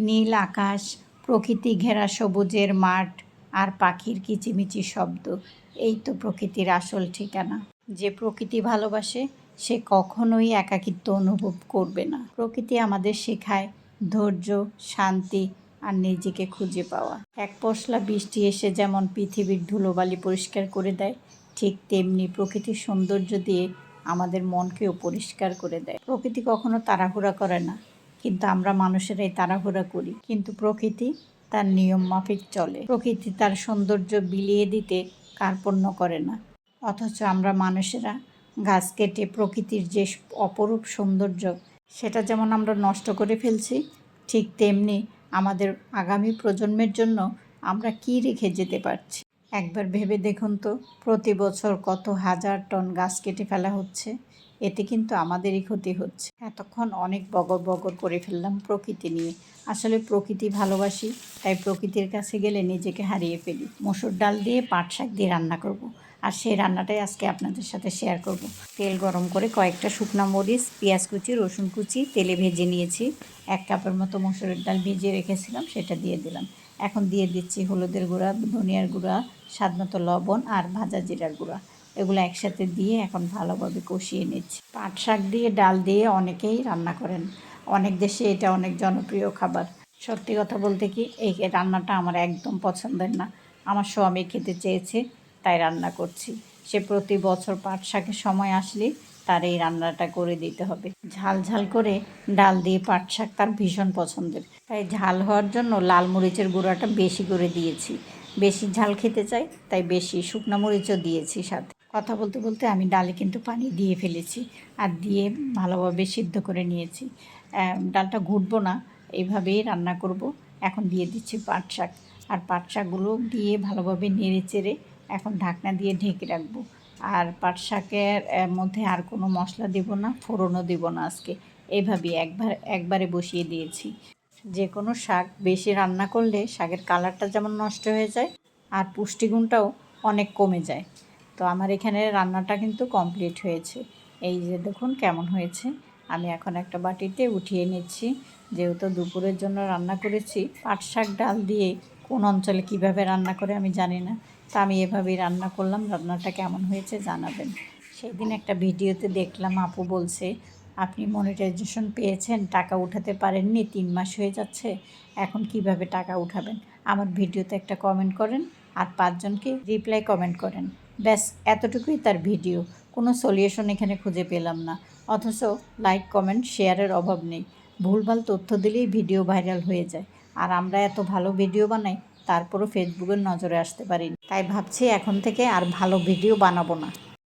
নীল আকাশ, প্রকৃতি ঘেরা সবুজের মাঠ আর পাখির কিচিমিচি শব্দ, এই তো প্রকৃতির আসল ঠিকানা। যে প্রকৃতি ভালোবাসে সে কখনোই একাকিত্ব অনুভব করবে না। প্রকৃতি আমাদের শেখায় ধৈর্য, শান্তি আর নিজেকে খুঁজে পাওয়া। এক পশলা বৃষ্টি এসে যেমন পৃথিবীর ধুলোবালি পরিষ্কার করে দেয়, ঠিক তেমনি প্রকৃতির সৌন্দর্য দিয়ে আমাদের মনকেও পরিষ্কার করে দেয়। প্রকৃতি কখনো তাড়াহুড়া করে না, কিন্তু আমরা মানুষেরাই তাড়াহুড়া করি। কিন্তু প্রকৃতি তার নিয়ম মাফিক চলে। প্রকৃতি তার সৌন্দর্য বিলিয়ে দিতে কার্পণ্য করে না, অথচ আমরা মানুষেরা গাছ কেটে প্রকৃতির যে অপরূপ সৌন্দর্য সেটা যেমন আমরা নষ্ট করে ফেলছি, ঠিক তেমনি আমাদের আগামী প্রজন্মের জন্য আমরা কি রেখে যেতে পারছি। একবার ভেবে দেখুন তো, প্রতি বছর কত হাজার টন গাছ কেটে ফেলা হচ্ছে। এতে কিন্তু আমাদেরই ক্ষতি হচ্ছে। এতক্ষণ অনেক বগর বগর করে ফেললাম প্রকৃতি নিয়ে। আসলে প্রকৃতি ভালোবাসি, তাই প্রকৃতির কাছে গেলে নিজেকে হারিয়ে ফেলি। মসুর ডাল দিয়ে পাট শাক দিয়ে রান্না করব। আর সেই রান্নাটাই আজকে আপনাদের সাথে শেয়ার করব। তেল গরম করে কয়েকটা শুকনো মরিচ, পেঁয়াজ কুচি, রসুন কুচি তেলে ভেজে নিয়েছি। 1 কাপের মতো মসুরের ডাল ভিজিয়ে রেখেছিলাম, সেটা দিয়ে দিলাম। এখন দিয়ে দিচ্ছি হলুদের গুঁড়া, ধনিয়ার গুঁড়া, স্বাদমতো লবণ আর ভাজা জিরার গুঁড়া। এগুলো একসাথে দিয়ে এখন ভালোভাবে কষিয়ে নিচ্ছি। পাট শাক দিয়ে ডাল দিয়ে অনেকেই রান্না করেন, অনেক দেশে এটা অনেক জনপ্রিয় খাবার। সত্যি কথা বলতে কি, এই রান্নাটা আমার একদম পছন্দের না। আমার স্বামী খেতে চেয়েছে তাই রান্না করছি। সে প্রতি বছর পাট শাকের সময় আসলে তার এই রান্নাটা করে দিতে হবে। ঝাল ঝাল করে ডাল দিয়ে পাট শাক তার ভীষণ পছন্দের, তাই ঝাল হওয়ার জন্য লাল মরিচের গুঁড়াটা বেশি করে দিয়েছি। বেশি ঝাল খেতে চাই তাই বেশি শুকনো মরিচও দিয়েছি সাথে। কথা বলতে বলতে আমি ডালে কিন্তু পানি দিয়ে ফেলেছি আর দিয়ে ভালোভাবে সিদ্ধ করে নিয়েছি। ডালটা ঘুটবো না, এইভাবেই রান্না করব। এখন দিয়ে দিচ্ছি পাট শাক, আর পাট শাকগুলো দিয়ে ভালোভাবে নেড়ে চেড়ে এখন ঢাকনা দিয়ে ঢেকে রাখবো। আর পাট শাকের মধ্যে আর কোনো মশলা দেব না, ফোড়নও দেব না আজকে। এইভাবেই একবারে বসিয়ে দিয়েছি। যে কোনো শাক বেশি রান্না করলে শাকের কালারটা যেমন নষ্ট হয়ে যায় আর পুষ্টিগুণটাও অনেক কমে যায়। তো আমার এখানে রান্নাটা কিন্তু কমপ্লিট হয়েছে। এই যে দেখুন কেমন হয়েছে। আমি এখন একটা বাটিতে উঠিয়ে নিচ্ছি। যেহেতু দুপুরের জন্য রান্না করেছি পাট শাক ডাল দিয়ে, কোন অঞ্চলে কিভাবে রান্না করে আমি জানি না, তা আমি এভাবেই রান্না করলাম। রান্নাটা কেমন হয়েছে জানাবেন। সেই দিন একটা ভিডিওতে দেখলাম আপু বলছে, আপনি মনিটাইজেশন পেয়েছেন, টাকা উঠাতে পারেননি, 3 মাস হয়ে যাচ্ছে, এখন কিভাবে টাকা উঠাবেন। আমার ভিডিওতে একটা কমেন্ট করেন আর 5 জনকে রিপ্লাই কমেন্ট করেন, ব্যাস এতটুকুই তার ভিডিও। কোনো সলিউশন এখানে খুঁজে পেলাম না, অথচ লাইক কমেন্ট শেয়ারের অভাব নেই। ভুলভাল তথ্য দিলেই ভিডিও ভাইরাল হয়ে যায়, আর আমরা এত ভালো ভিডিও বানাই তারপরও ফেসবুকের নজরে আসতে পারিনি। তাই ভাবছি এখন থেকে আর ভালো ভিডিও বানাবো না।